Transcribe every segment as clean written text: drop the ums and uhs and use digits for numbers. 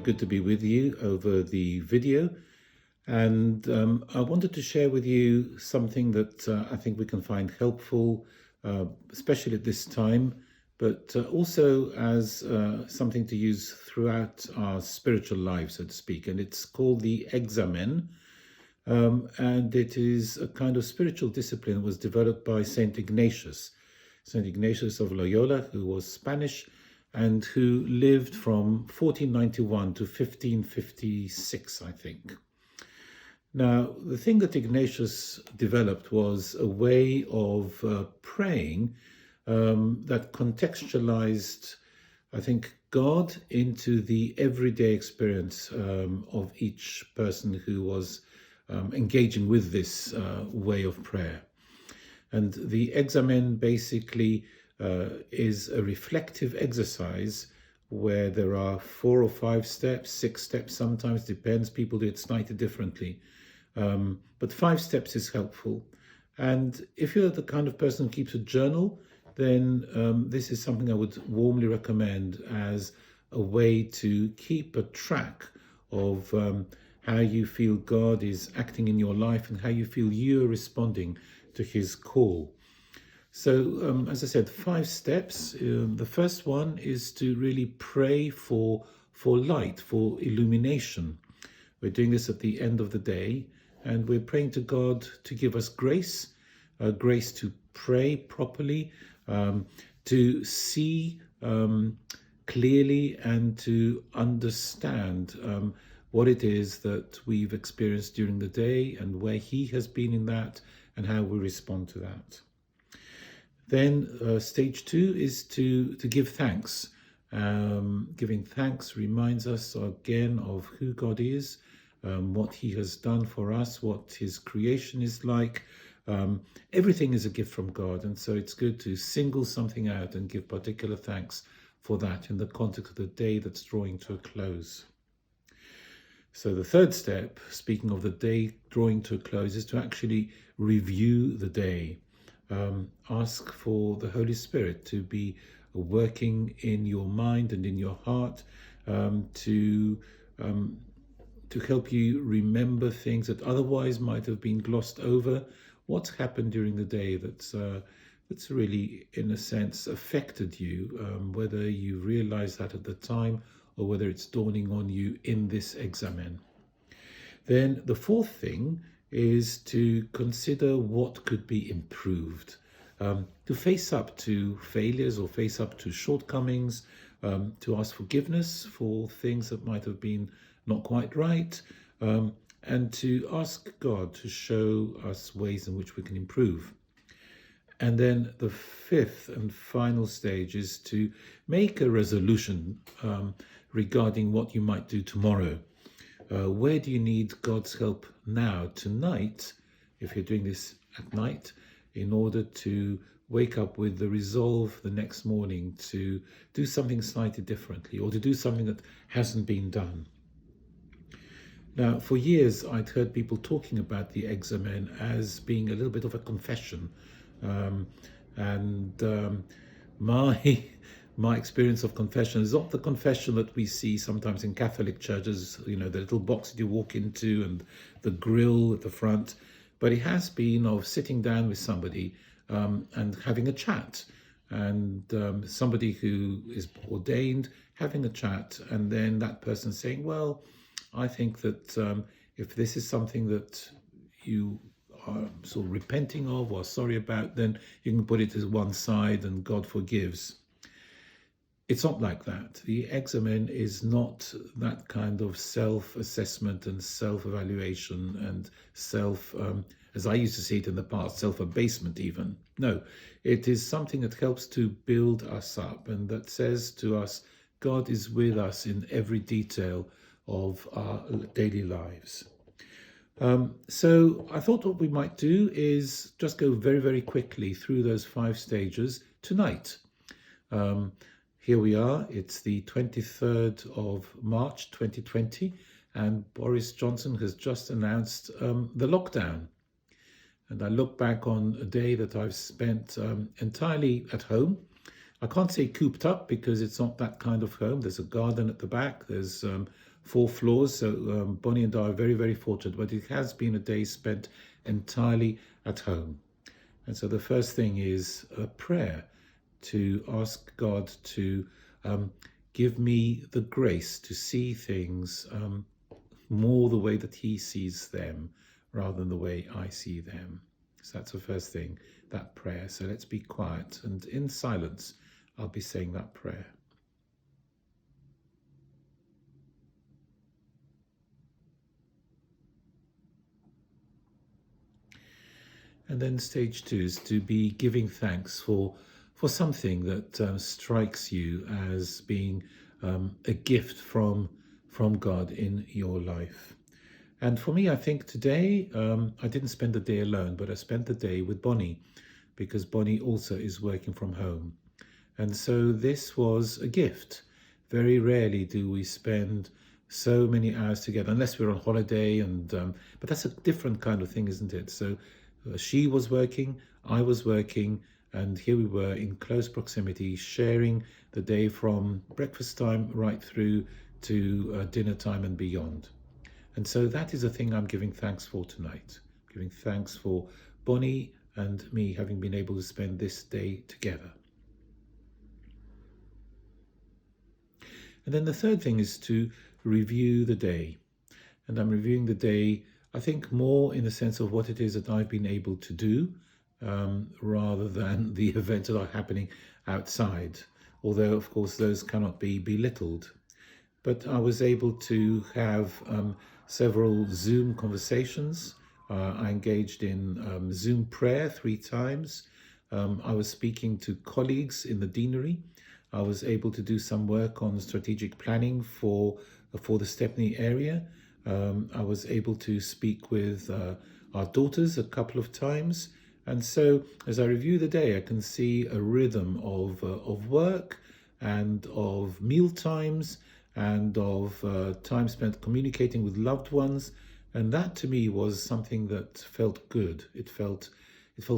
good to be with you over the video. And I wanted to share with you something that I think we can find helpful, especially at this time, but also as something to use throughout our spiritual lives, so to speak. And it's called the Examen. And it is a kind of spiritual discipline that was developed by St. Ignatius of Loyola, who was Spanish and who lived from 1491 to 1556, I think. Now, the thing that Ignatius developed was a way of praying that contextualized, I think, God into the everyday experience of each person who was engaging with this way of prayer. And the Examen basically is a reflective exercise where there are 4 or 5 steps, 6 steps sometimes, depends, people do it slightly differently. But 5 steps is helpful. And if you're the kind of person who keeps a journal, then this is something I would warmly recommend as a way to keep a track of how you feel God is acting in your life and how you feel you're responding to his call. So, as I said, 5 steps. The first one is to really pray for light, for illumination. We're doing this at the end of the day, and we're praying to God to give us grace, grace to pray properly, to see clearly and to understand what it is that we've experienced during the day and where he has been in that and how we respond to that. Then stage 2 is to give thanks. Giving thanks reminds us again of who God is, what he has done for us, what his creation is like. Everything is a gift from God, and so it's good to single something out and give particular thanks for that in the context of the day that's drawing to a close. So the third step, speaking of the day drawing to a close, is to actually review the day. Ask for the Holy Spirit to be working in your mind and in your heart to help you remember things that otherwise might have been glossed over. What's happened during the day that's really, in a sense, affected you, whether you realize that at the time or whether it's dawning on you in this Examen. Then the fourth thing is to consider what could be improved, to face up to failures or face up to shortcomings, to ask forgiveness for things that might have been not quite right, and to ask God to show us ways in which we can improve. And then the fifth and final stage is to make a resolution regarding what you might do tomorrow. Where do you need God's help now, tonight, if you're doing this at night, in order to wake up with the resolve the next morning to do something slightly differently or to do something that hasn't been done? Now, for years, I'd heard people talking about the Examen as being a little bit of a confession. My experience of confession is not the confession that we see sometimes in Catholic churches, the little box that you walk into and the grill at the front, but it has been of sitting down with somebody and having a chat, and somebody who is ordained having a chat, and then that person saying, well, I think that if this is something that you are sort of repenting of or sorry about, then you can put it to one side and God forgives. It's not like that. The Examen is not that kind of self-assessment and self-evaluation and as I used to see it in the past, self-abasement even. No, it is something that helps to build us up and that says to us, God is with us in every detail of our daily lives. So I thought what we might do is just go very, very quickly through those 5 stages tonight. Here we are, it's the 23rd of March 2020, and Boris Johnson has just announced the lockdown. And I look back on a day that I've spent entirely at home. I can't say cooped up because it's not that kind of home. There's a garden at the back, there's 4 floors, so Bonnie and I are very, very fortunate, but it has been a day spent entirely at home. And so the first thing is a prayer to ask God to um, give me the grace to see things more the way that He sees them rather than the way I see them. So that's the first thing, that prayer. So let's be quiet, and in silence, I'll be saying that prayer. And then stage 2 is to be giving thanks for something that strikes you as being a gift from God in your life. And for me, I think today I didn't spend the day alone, but I spent the day with Bonnie, because Bonnie also is working from home. And so this was a gift. Very rarely do we spend so many hours together, unless we're on holiday. And but that's a different kind of thing, isn't it? So she was working, I was working, and here we were in close proximity, sharing the day from breakfast time right through to dinner time and beyond. And so that is a thing I'm giving thanks for tonight. Giving thanks for Bonnie and me having been able to spend this day together. And then the third thing is to review the day. And I'm reviewing the day, I think, more in the sense of what it is that I've been able to do, rather than the events that are happening outside. Although, of course, those cannot be belittled. But I was able to have several Zoom conversations. I engaged in Zoom prayer 3 times. I was speaking to colleagues in the deanery. I was able to do some work on strategic planning for the Stepney area. I was able to speak with our daughters a couple of times. And so as I review the day, I can see a rhythm of work and of meal times and of time spent communicating with loved ones. And that to me was something that felt good. It felt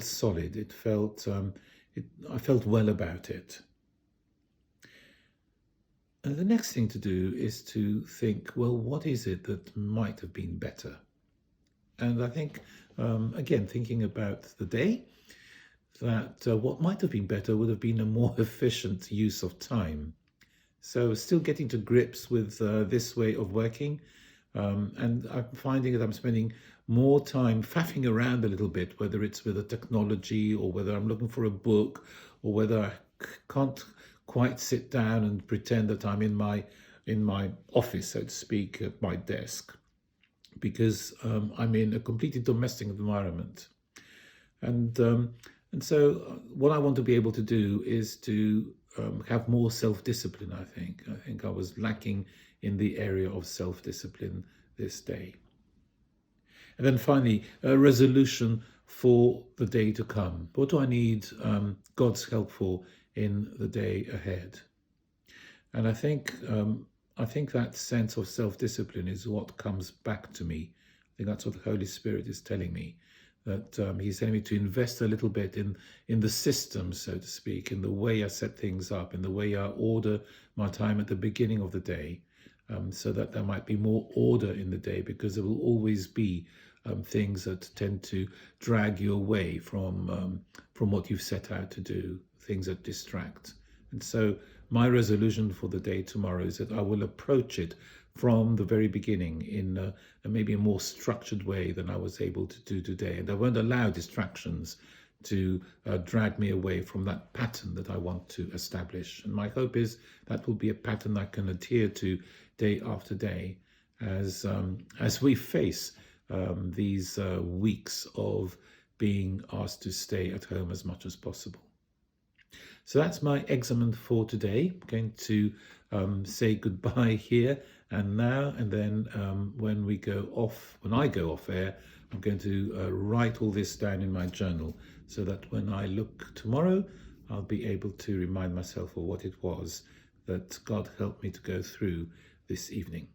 solid. It felt I felt well about it. And the next thing to do is to think, well, what is it that might have been better? And I think, again, thinking about the day, that what might have been better would have been a more efficient use of time. So still getting to grips with this way of working. And I'm finding that I'm spending more time faffing around a little bit, whether it's with the technology or whether I'm looking for a book or whether I can't quite sit down and pretend that I'm in my office, so to speak, at my desk, because I'm in a completely domestic environment. And so what I want to be able to do is to have more self-discipline, I think. I think I was lacking in the area of self-discipline this day. And then finally, a resolution for the day to come. What do I need God's help for in the day ahead? And I think that sense of self-discipline is what comes back to me. I think that's what the Holy Spirit is telling me, that He's telling me to invest a little bit in the system, so to speak, in the way I set things up, in the way I order my time at the beginning of the day, so that there might be more order in the day, because there will always be things that tend to drag you away from what you've set out to do, things that distract. And so my resolution for the day tomorrow is that I will approach it from the very beginning in maybe a more structured way than I was able to do today. And I won't allow distractions to drag me away from that pattern that I want to establish. And my hope is that will be a pattern I can adhere to day after day as we face these weeks of being asked to stay at home as much as possible. So that's my examen for today. I'm going to say goodbye here and now, and then when I go off air, I'm going to write all this down in my journal, so that when I look tomorrow, I'll be able to remind myself of what it was that God helped me to go through this evening.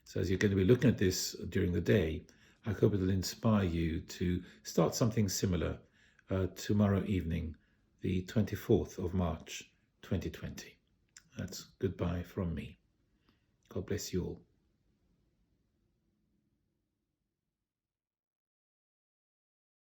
So as you're going to be looking at this during the day, I hope it'll inspire you to start something similar tomorrow evening, the 24th of March, 2020. That's goodbye from me. God bless you all.